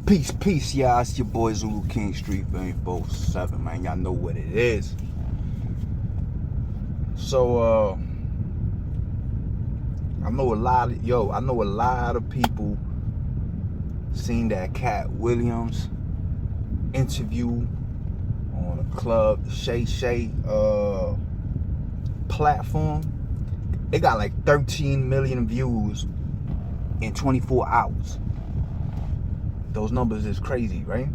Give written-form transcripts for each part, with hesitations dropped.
Peace, y'all. It's your boy Zulu King Street Fame 47, man. Y'all know what it is. So, I know a lot of people seen that Katt Williams interview on a Club Shay platform. It got like 13 million views in 24 hours. Those numbers is crazy, right?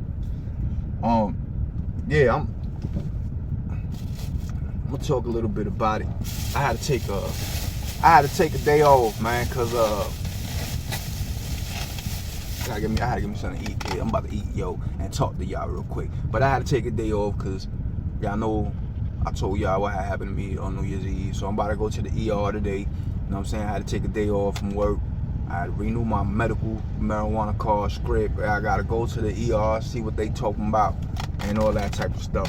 Yeah, I'm gonna talk a little bit about it. I had to take a day off, man, cause I had to give me something to eat. Yeah, I'm about to eat, and talk to y'all real quick. But I had to take a day off cause y'all know I told y'all what happened to me on New Year's Eve. So I'm about to go to the ER today. You know what I'm saying? I had to take a day off from work. I had to renew my medical marijuana card script. I gotta go to the ER, see what they talking about, and all that type of stuff.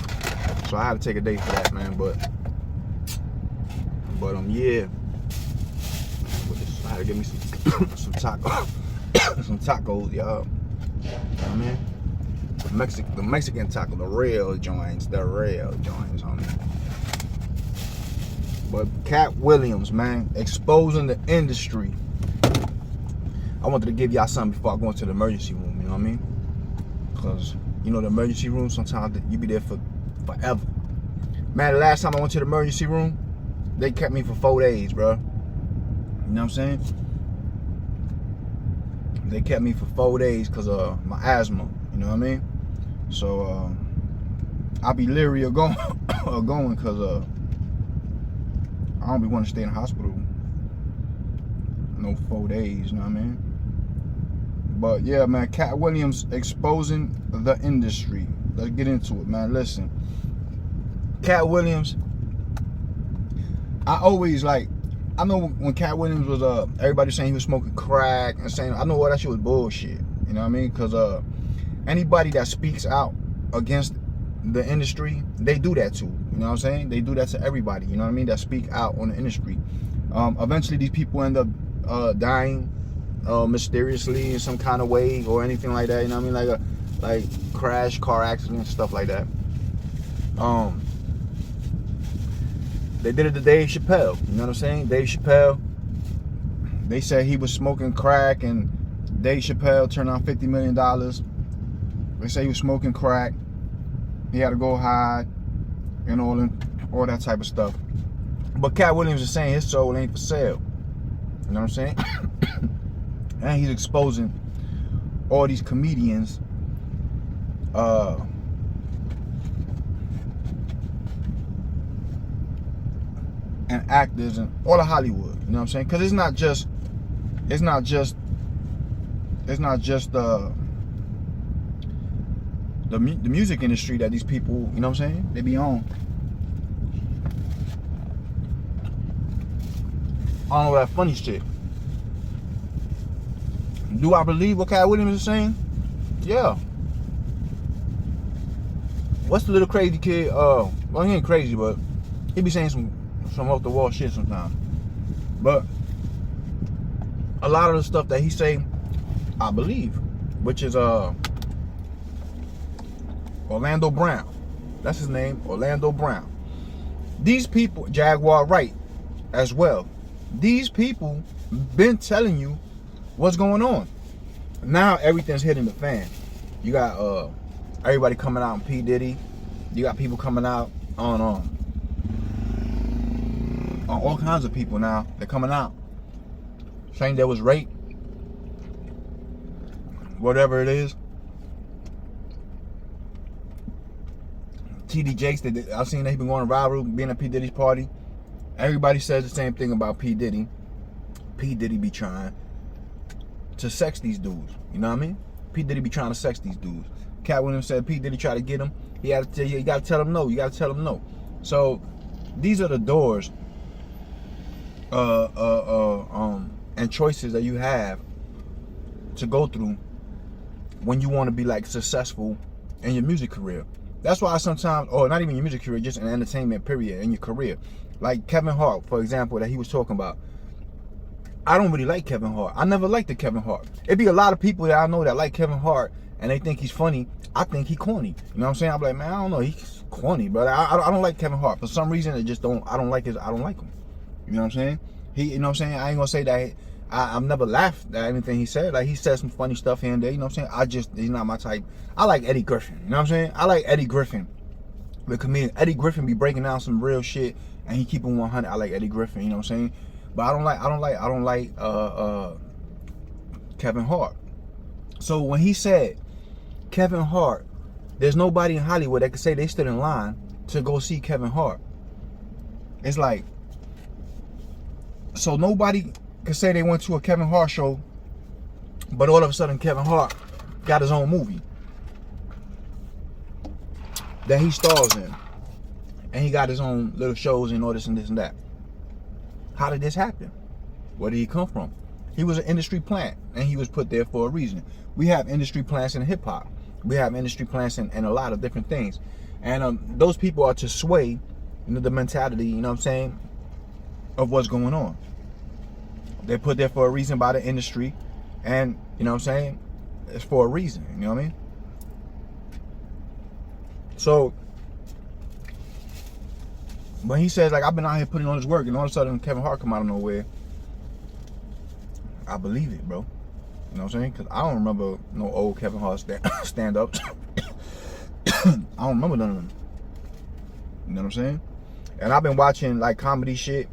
So I had to take a day for that, man. But yeah. I had to give me some tacos, some tacos, y'all. You know what I mean? The Mexican taco, the real joints, homie. But Katt Williams, man, exposing the industry. I wanted to give y'all something before I go into the emergency room, you know what I mean? Because, you know, the emergency room, sometimes you be there for forever. Man, the last time I went to the emergency room, they kept me for 4 days, bro. You know what I'm saying? They kept me for 4 days because of my asthma, you know what I mean? So, I'll be leery of going because I don't be wanting to stay in the hospital no 4 days, you know what I mean? But yeah, man, Katt Williams exposing the industry. Let's get into it, man. Listen, Katt Williams, I know when Katt Williams was everybody saying he was smoking crack and saying, I know what that shit was bullshit, you know what I mean? Because anybody that speaks out against the industry, they do that too, you know what I'm saying? They do that to everybody, you know what I mean, that speak out on the industry. Eventually these people end up dying mysteriously in some kind of way or anything like that, you know what I mean, like crash, car accident, stuff like that. They did it to Dave Chappelle, you know what I'm saying? Dave Chappelle, they said he was smoking crack and Dave Chappelle turned out $50 million. They say he was smoking crack, he had to go hide and all that type of stuff. But Katt Williams is saying his soul ain't for sale. You know what I'm saying? And he's exposing all these comedians and actors and all of Hollywood. You know what I'm saying? Because it's not just the music industry that these people, you know what I'm saying, they be on. I don't know that funny shit. Do I believe what Katt Williams is saying? Yeah. What's the little crazy kid? Well, he ain't crazy, but he be saying some off the wall shit sometimes. But a lot of the stuff that he say, I believe, which is Orlando Brown. That's his name, Orlando Brown. These people, Jaguar Wright as well. These people been telling you what's going on. Now everything's hitting the fan. You got everybody coming out on P. Diddy. You got people coming out on all kinds of people now. They're coming out saying there was rape, whatever it is. TD Jakes, I've seen that he been going viral, being at P. Diddy's party. Everybody says the same thing about P. Diddy. P. Diddy be trying to sex these dudes. You know what I mean? P. Diddy be trying to sex these dudes. Katt Williams said P. Diddy tried to get him. He had to tell you, you gotta tell him no. You gotta tell him no. So these are the doors and choices that you have to go through when you want to be like successful in your music career. That's why sometimes, or not even your music career, just in entertainment period, in your career. Like Kevin Hart, for example, that he was talking about. I don't really like Kevin Hart. I never liked the Kevin Hart. It be a lot of people that I know that like Kevin Hart and they think he's funny. I think he corny. You know what I'm saying? I'm like, man, I don't know. He's corny, but I don't like Kevin Hart. For some reason, I don't like him. You know what I'm saying? You know what I'm saying? I ain't gonna say that I've never laughed at anything he said. Like, he said some funny stuff here and there. You know what I'm saying? He's not my type. I like Eddie Griffin. You know what I'm saying? I like Eddie Griffin, the comedian. Eddie Griffin be breaking down some real shit and he keep it 100. I like Eddie Griffin. You know what I'm saying? But I don't like Kevin Hart. So when he said Kevin Hart, there's nobody in Hollywood that could say they stood in line to go see Kevin Hart. It's like, so nobody could say they went to a Kevin Hart show, but all of a sudden Kevin Hart got his own movie that he stars in, and he got his own little shows and all this and this and that. How did this happen? Where did he come from? He was an industry plant, and he was put there for a reason. We have industry plants in hip hop. We have industry plants in a lot of different things, and those people are to sway, the mentality. You know what I'm saying, of what's going on. They're put there for a reason by the industry, and you know what I'm saying, it's for a reason. You know what I mean? So when he says, like, I've been out here putting on this work, and all of a sudden Kevin Hart come out of nowhere, I believe it, bro. You know what I'm saying? Because I don't remember no old Kevin Hart stand-ups. I don't remember none of them. You know what I'm saying? And I've been watching, like, comedy shit.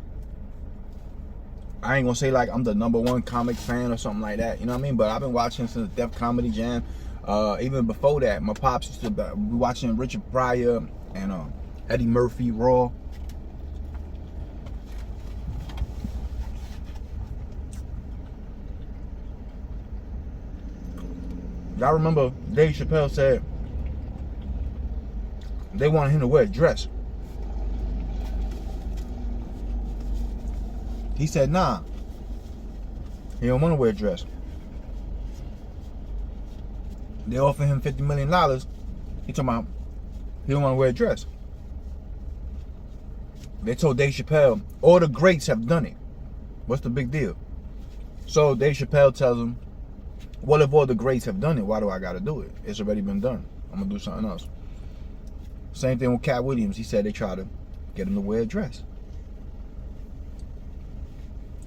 I ain't gonna say, like, I'm the #1 comic fan or something like that. You know what I mean? But I've been watching since Def Comedy Jam. Even before that, my pops used to be watching Richard Pryor and Eddie Murphy Raw. Y'all remember Dave Chappelle said they wanted him to wear a dress. He said, nah, he don't want to wear a dress. They offered him $50 million. He talking about he don't want to wear a dress. They told Dave Chappelle, all the greats have done it. What's the big deal? So Dave Chappelle tells him, what if all the greats have done it? Why do I got to do it? It's already been done. I'm going to do something else. Same thing with Katt Williams. He said they tried to get him to wear a dress.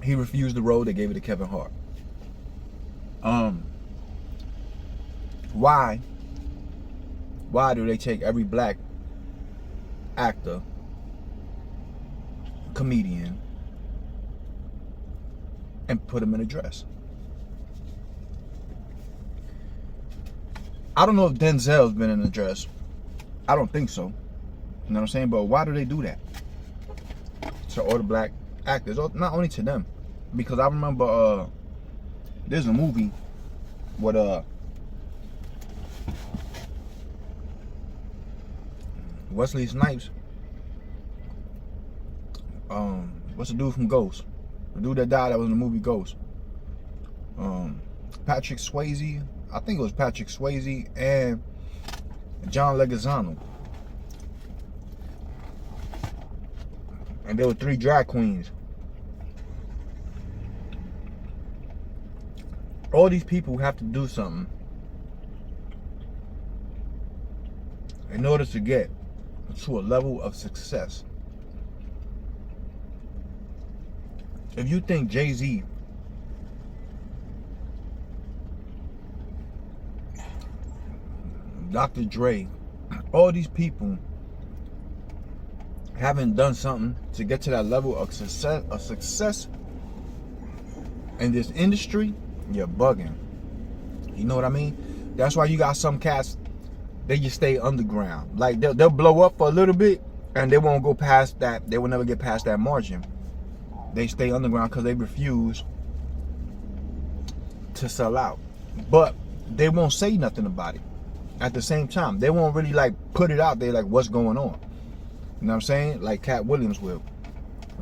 He refused the role. They gave it to Kevin Hart. Why do they take every black actor, comedian, and put him in a dress? I don't know if Denzel's been in a dress. I don't think so. You know what I'm saying? But why do they do that to all the black actors? Not only to them. Because I remember there's a movie with Wesley Snipes. What's the dude from Ghost? The dude that died that was in the movie Ghost. Patrick Swayze. I think it was Patrick Swayze and John Leguizamo. And there were 3 drag queens. All these people have to do something in order to get to a level of success. If you think Jay-Z, Dr. Dre, all these people haven't done something to get to that level of success in this industry, you're bugging. You know what I mean? That's why you got some cats, they just stay underground. Like they'll blow up for a little bit and they won't go past that. They will never get past that margin. They stay underground because they refuse to sell out. But they won't say nothing about it. At the same time, they won't really like put it out there like what's going on. You know what I'm saying? Like Katt Williams will.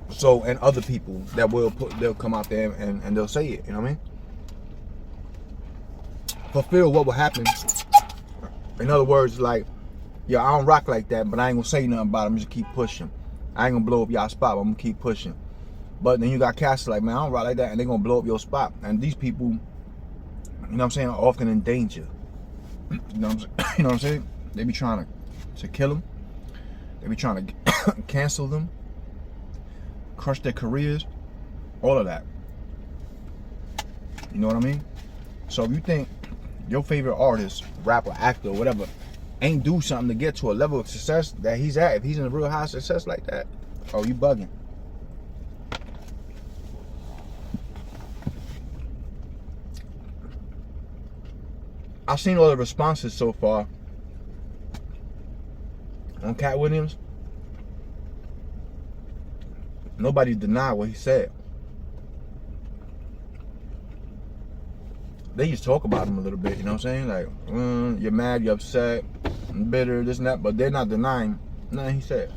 So, and other people that they'll come out there and they'll say it. You know what I mean? Fulfill what will happen. In other words, like, yeah, I don't rock like that, but I ain't gonna say nothing about it. I'm just keep pushing. I ain't gonna blow up y'all spot, but I'm gonna keep pushing. But then you got cats like, man, I don't ride like that, and they're gonna blow up your spot. And these people, you know what I'm saying, are often in danger. You know what I'm saying? You know what I'm saying? They be trying to kill them. They be trying to cancel them, crush their careers, all of that. You know what I mean? So if you think your favorite artist, rapper, actor, whatever, ain't do something to get to a level of success that he's at, if he's in a real high success like that, oh, you bugging. I've seen all the responses so far on Katt Williams. Nobody denied what he said. They just talk about him a little bit, you know what I'm saying? Like, you're mad, you're upset, bitter, this and that, but they're not denying nothing he said.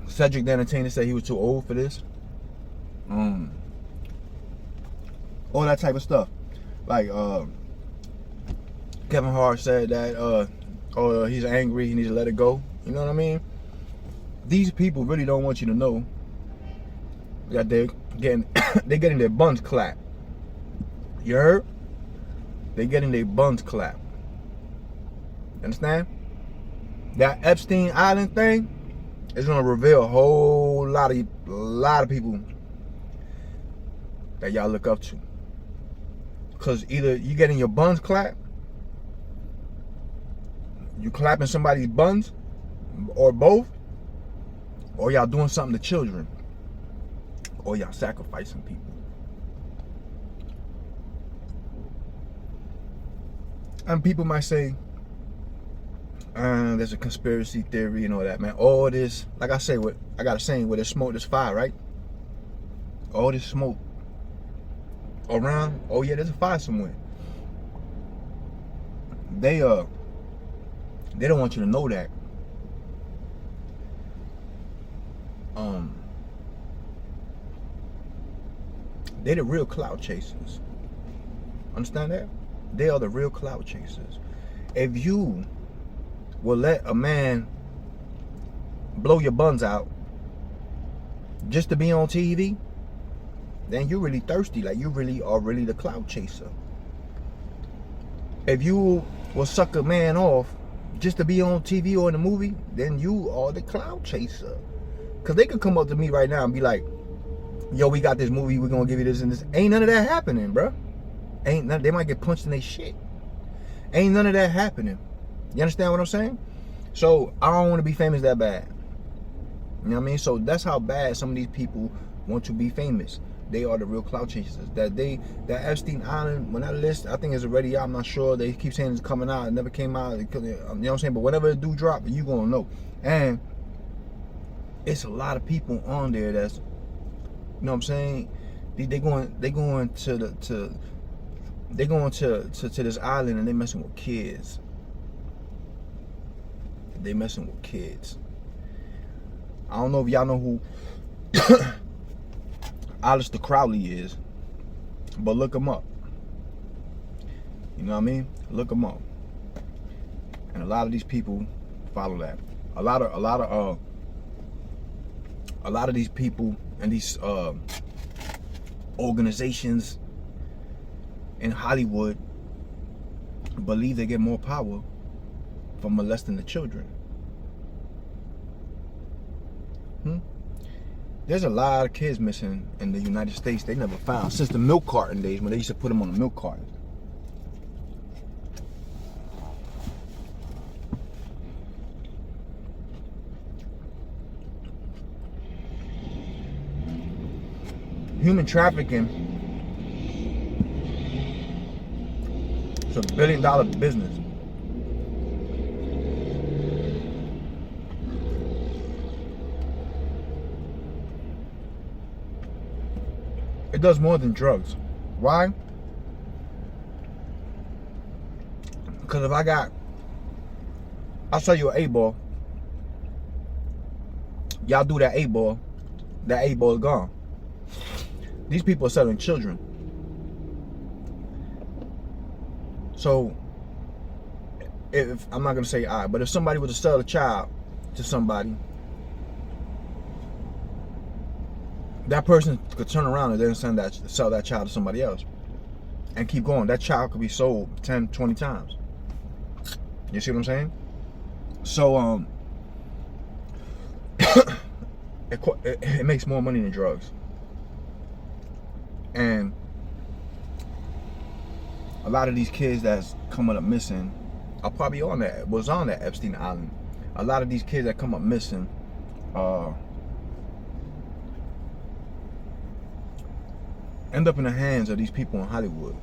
Cedric the Entertainer said he was too old for this. All that type of stuff. Like, Kevin Hart said that, he's angry, he needs to let it go. You know what I mean? These people really don't want you to know that they're getting their buns clapped. You heard? They're getting their buns clapped. Understand? That Epstein Island thing is gonna reveal a whole lot of people that y'all look up to. Cause either you getting your buns clapped, you clapping somebody's buns, or both, or y'all doing something to children, or y'all sacrificing people. And people might say, there's a conspiracy theory and all that, man. All this, like I say, I got a saying, where there's smoke, there's fire, right? All this smoke around, oh yeah, there's a fire somewhere. They don't want you to know that. They the real cloud chasers. Understand that? They are the real cloud chasers. If you will let a man blow your buns out just to be on TV, then you're really thirsty. Like, you really are really the cloud chaser. If you will suck a man off just to be on TV or in a movie, then you are the cloud chaser. Because they could come up to me right now and be like, yo, we got this movie, we're going to give you this and this. Ain't none of that happening, bro. Ain't none. They might get punched in their shit. Ain't none of that happening. You understand what I'm saying? So, I don't want to be famous that bad. You know what I mean? So, that's how bad some of these people want to be famous. They are the real cloud chasers. That Epstein Island, when that list, I think it's already out, I'm not sure. They keep saying it's coming out. It never came out. You know what I'm saying? But whenever it do drop, you going to know. And it's a lot of people on there that's, you know what I'm saying? They going to this island and they messing with kids. They messing with kids. I don't know if y'all know who Aleister Crowley is, but look him up. You know what I mean? Look him up. And a lot of these people follow that. A lot of these people and these organizations in Hollywood believe they get more power from molesting the children. There's a lot of kids missing in the United States they never found since the milk carton days when they used to put them on the milk carton. Human trafficking is a $1 billion business. It does more than drugs. Why? Because if I'll sell you an 8-ball. Y'all do that 8-ball. That 8-ball is gone. These people are selling children. So, if I'm not gonna say but if somebody was to sell a child to somebody, that person could turn around and then sell that child to somebody else and keep going. That child could be sold 10, 20 times. You see what I'm saying? So it makes more money than drugs. And a lot of these kids that's coming up missing are probably on that Epstein Island. A lot of these kids that come up missing end up in the hands of these people in Hollywood.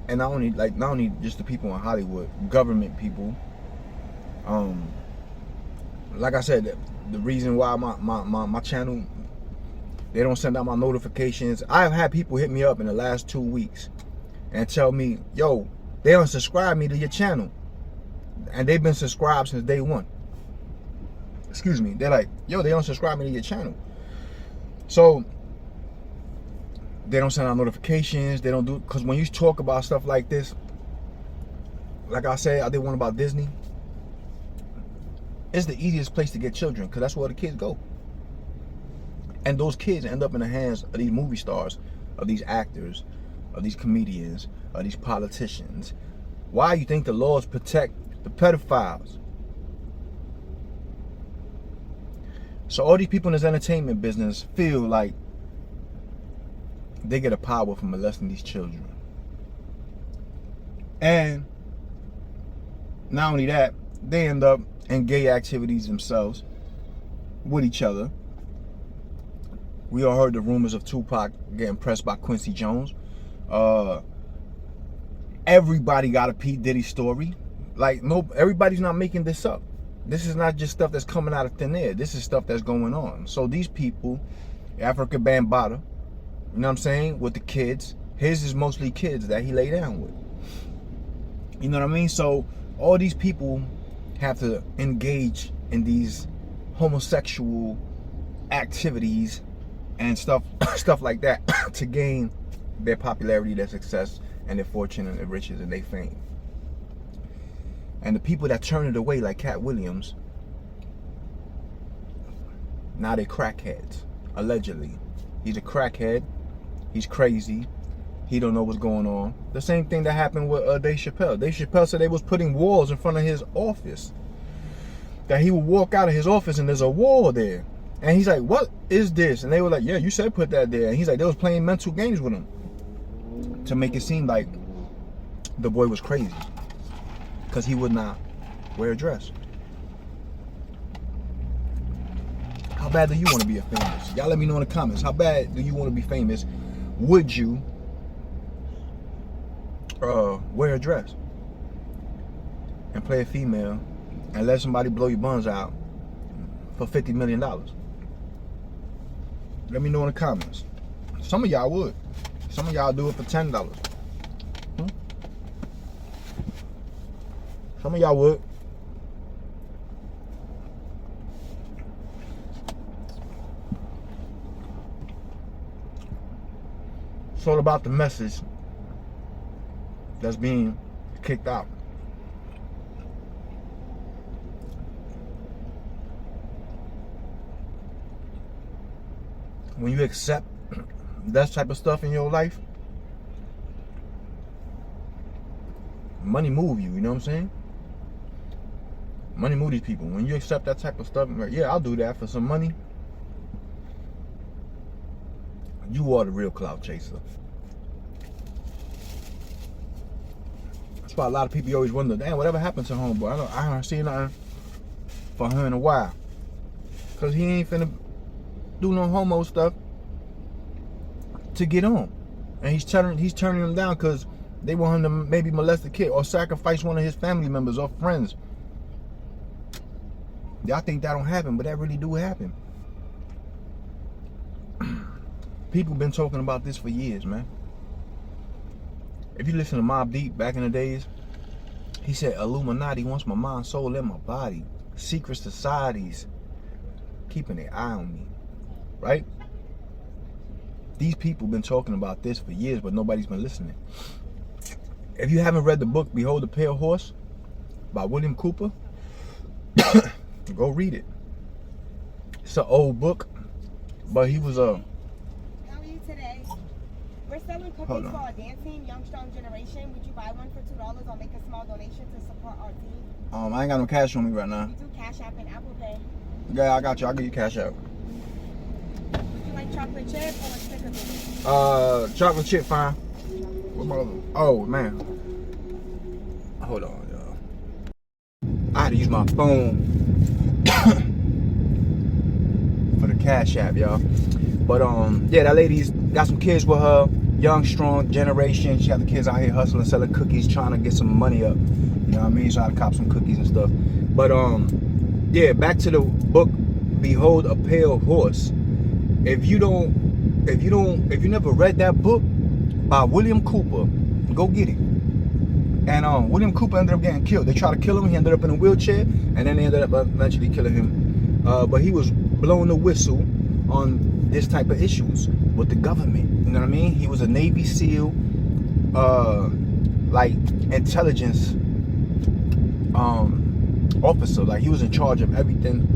And not only just the people in Hollywood, government people. Like I said, the reason why my channel, they don't send out my notifications. I've had people hit me up in the last 2 weeks and tell me, yo, they unsubscribe me to your channel. And they've been subscribed since day one. Excuse me. They're like, yo, they unsubscribe me to your channel. So they don't send out notifications. They don't do, because when you talk about stuff like this, like I said, I did one about Disney. It's the easiest place to get children because that's where the kids go. And those kids end up in the hands of these movie stars, of these actors, of these comedians, of these politicians. Why you think the laws protect the pedophiles? So all these people in this entertainment business feel like they get a power from molesting these children. And not only that, they end up in gay activities themselves with each other. We all heard the rumors of Tupac getting pressed by Quincy Jones. Everybody got a P. Diddy story. Like, no, everybody's not making this up. This is not just stuff that's coming out of thin air. This is stuff that's going on. So these people, Africa Bambaataa, you know what I'm saying, with the kids, his is mostly kids that he lay down with. You know what I mean? So all these people have to engage in these homosexual activities and stuff like that to gain their popularity, their success, and their fortune and their riches and their fame. And the people that turn it away, like Katt Williams, now they're crackheads, allegedly. He's a crackhead. He's crazy. He don't know what's going on. The same thing that happened with Dave Chappelle. Dave Chappelle said they was putting walls in front of his office. That he would walk out of his office and there's a wall there. And he's like, what is this? And they were like, yeah, you said put that there. And he's like, they was playing mental games with him to make it seem like the boy was crazy because he would not wear a dress. How bad do you want to be famous? Y'all let me know in the comments. How bad do you want to be famous? Would you wear a dress and play a female and let somebody blow your buns out for $50 million? Let me know in the comments. Some of y'all would. Some of y'all do it for $10. Some of y'all would. It's all about the message that's being kicked out. When you accept that type of stuff in your life, money move you, you know what I'm saying? Money move these people. When you accept that type of stuff, yeah, I'll do that for some money. You are the real clout chaser. That's why a lot of people always wonder, damn, whatever happened to homeboy? I haven't seen nothing for him in a while. Because he ain't finna do no homo stuff to get on. And he's turning them down because they want him to maybe molest a kid or sacrifice one of his family members or friends. Y'all think that don't happen, but that really do happen. People been talking about this for years, man. If you listen to Mobb Deep back in the days, he said, Illuminati wants my mind, soul, and my body. Secret societies keeping their eye on me, right? These people been talking about this for years, but nobody's been listening. If you haven't read the book, Behold the Pale Horse by William Cooper, go read it. It's an old book, But he was How are you today? We're selling cookies Hold on. for our dance team, Young Strong Generation. Would you buy one for $2 or make a small donation to support our team? I ain't got no cash on me right now. We do Cash App and Apple Pay. Yeah, I got you. I'll give you cash out. Would you like chocolate chip or snickerdoodle? Chocolate chip fine. What my other? Oh man. Hold on, y'all. I had to use my phone for the Cash App, y'all. But yeah, that lady's got some kids with her, Young Strong Generation. She got the kids out here hustling, selling cookies, trying to get some money up. You know what I mean? So I had to cop some cookies and stuff. But yeah, back to the book, Behold a Pale Horse. If you never read that book by William Cooper, go get it. And William Cooper ended up getting killed. They tried to kill him. He ended up in a wheelchair, and then they ended up eventually killing him. But he was blowing the whistle on this type of issues with the government. You know what I mean? He was a Navy SEAL, like intelligence officer. Like he was in charge of everything.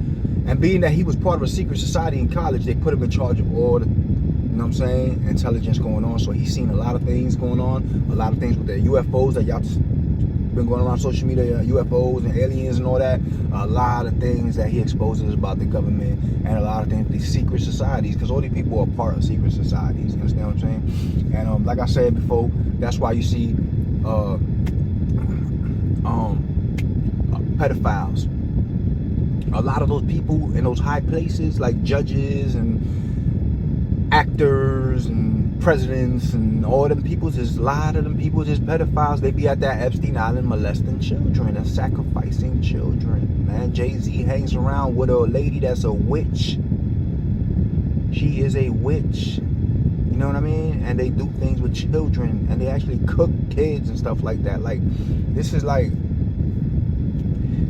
And being that he was part of a secret society in college, they put him in charge of all the, you know what I'm saying, intelligence going on. So he's seen a lot of things going on, a lot of things with the UFOs that y'all been going around social media, UFOs and aliens and all that. A lot of things that he exposes about the government and a lot of things, these secret societies, because all these people are part of secret societies. You understand what I'm saying? And like I said before, that's why you see pedophiles. A lot of those people in those high places, like judges and actors and presidents and all them peoples, there's a lot of them peoples is pedophiles. They be at that Epstein Island molesting children and sacrificing children. Man, Jay-Z hangs around with a lady that's a witch. She is a witch. You know what I mean? And they do things with children and they actually cook kids and stuff like that. Like, this is like,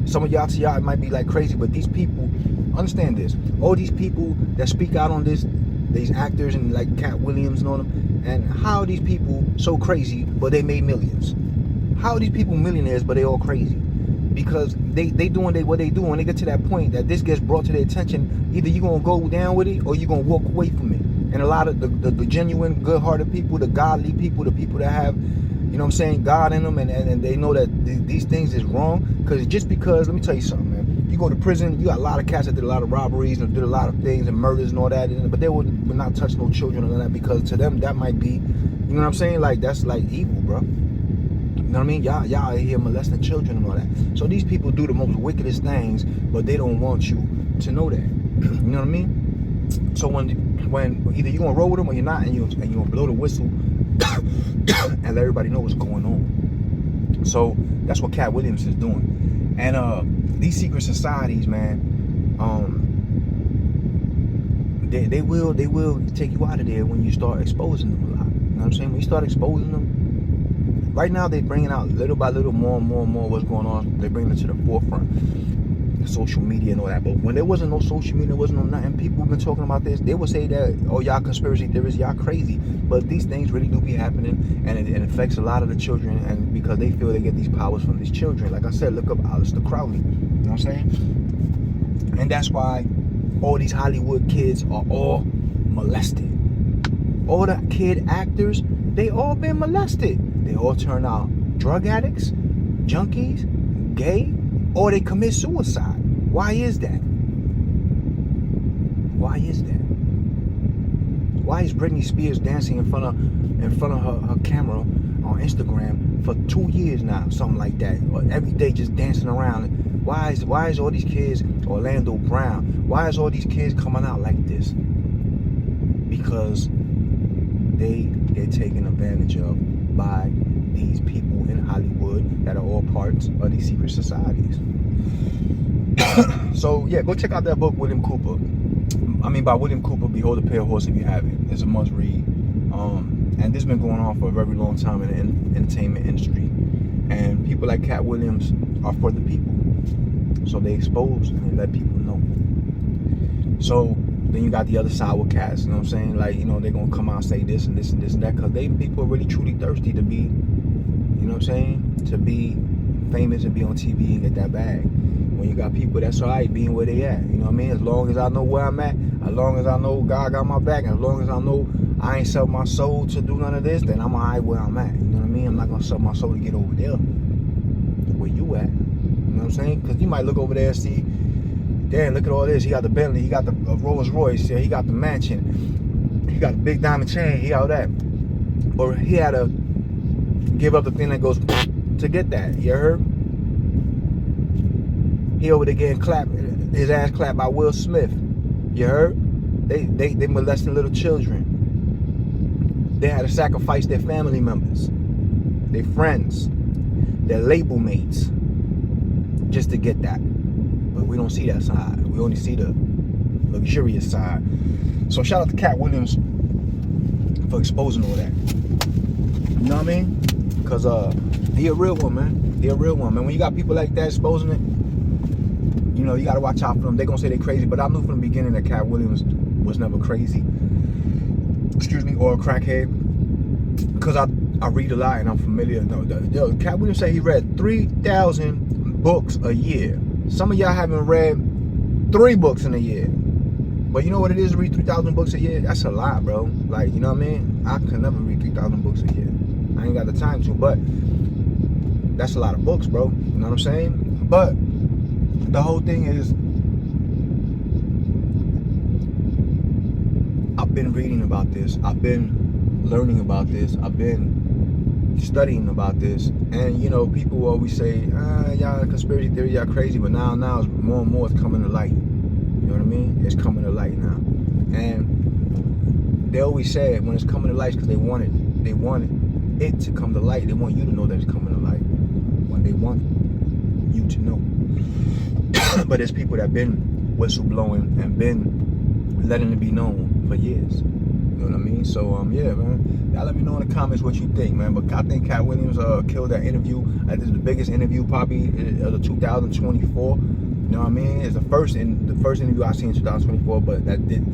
some of y'all to y'all it might be like crazy, but these people, understand this. All these people that speak out on this, these actors and like Katt Williams and all them, and how are these people so crazy but they made millions? How are these people millionaires but they all crazy? Because they doing what they do. When they get to that point that this gets brought to their attention, either you're gonna go down with it or you're gonna walk away from it. And a lot of the genuine, good-hearted people, the godly people, the people that have, you know what I'm saying, God in them, and they know that these things is wrong. Because just because, let me tell you something, man. You go to prison, you got a lot of cats that did a lot of robberies and did a lot of things and murders and all that, but they would not touch no children or that, because to them that might be, you know what I'm saying, like that's like evil, bro. You know what I mean? Y'all out here molesting children and all that. So these people do the most wickedest things, but they don't want you to know that. You know what I mean? So when either you're gonna roll with them or you're not, and you're gonna blow the whistle and let everybody know what's going on. So that's what Katt Williams is doing. And these secret societies, man, they will take you out of there when you start exposing them a lot. You know what I'm saying? When you start exposing them, right now they're bringing out little by little more and more what's going on. They're bringing it to the forefront. Social media and all that. But when there wasn't no social media, there wasn't no nothing, people have been talking about this, they would say that, oh, y'all conspiracy theorists, y'all crazy. But these things really do be happening, and it affects a lot of the children, and because they feel they get these powers from these children. Like I said, look up Aleister Crowley. You know what I'm saying? And that's why all these Hollywood kids are all molested. All the kid actors, they all been molested. They all turn out drug addicts, junkies, gay, or they commit suicide. Why is that? Why is that? Why is Britney Spears dancing in front of her camera on Instagram for 2 years now, something like that, or every day just dancing around? Why is all these kids, Orlando Brown, why is all these kids coming out like this? Because they get taken advantage of by these people in Hollywood that are all parts of these secret societies. So yeah, go check out that book, William Cooper. By William Cooper, Behold the Pale Horse, if you haven't. It's a must read. And this has been going on for a very long time in the entertainment industry. And people like Katt Williams are for the people. So they expose and they let people know. So then you got the other side with cats, you know what I'm saying? Like, you know, they're gonna come out and say this and this and this and that, because people are really truly thirsty to be, you know what I'm saying, to be famous and be on TV and get that bag. When you got people that's alright being where they at, you know what I mean? As long as I know where I'm at, as long as I know God got my back, and as long as I know I ain't sell my soul to do none of this, then I'm alright where I'm at. You know what I mean? I'm not gonna sell my soul to get over there where you at. You know what I'm saying? Because you might look over there and see, damn, look at all this. He got the Bentley, he got the Rolls Royce, yeah, he got the mansion, he got a big diamond chain, he got that. Or he had to give up the thing that goes to get that. You heard? He over there getting clapped, his ass clapped by Will Smith. You heard? They molesting little children. They had to sacrifice their family members, their friends, their label mates, just to get that. But we don't see that side. We only see the luxurious side. So shout out to Katt Williams for exposing all that. You know what I mean? Because he a real one, man. He a real one, man. When you got people like that exposing it, you know, you got to watch out for them. They're going to say they're crazy, but I knew from the beginning that Katt Williams was never crazy. Excuse me, or a crackhead. Because I read a lot and I'm familiar. Yo, Katt Williams said he read 3,000 books a year. Some of y'all haven't read 3 books in a year. But you know what it is to read 3,000 books a year? That's a lot, bro. Like, you know what I mean? I could never read 3,000 books a year. I ain't got the time to, but that's a lot of books, bro. You know what I'm saying? But the whole thing is, I've been reading about this. I've been learning about this. I've been studying about this. And, you know, people always say, y'all conspiracy theory, y'all crazy. But now it's more and more it's coming to light. You know what I mean? It's coming to light now. And they always say when it's coming to light because they want it to come to light. They want you to know that it's coming to light. When they want you to know. But there's people that been whistleblowing and been letting it be known for years. You know what I mean? So yeah, man. Y'all let me know in the comments what you think, man. But I think Katt Williams killed that interview. This is the biggest interview probably of the 2024. You know what I mean? It's the first interview I seen in 2024, but that did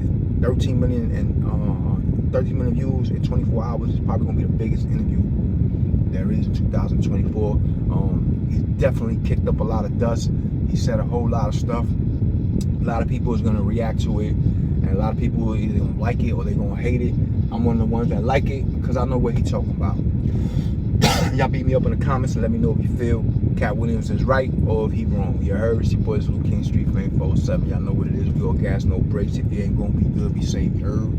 13 million views in 24 hours. It's probably gonna be the biggest interview there is in 2024. He definitely kicked up a lot of dust. He said a whole lot of stuff. A lot of people is gonna react to it, and a lot of people either gonna like it or they gonna hate it. I'm one of the ones that like it because I know what he's talking about. Y'all beat me up in the comments and let me know if you feel Katt Williams is right or if he wrong. You heard? It's your boys, Luke King Street Flame 47. Y'all know what it is. We all gas, no brakes. If you ain't gonna be good, be safe. You heard?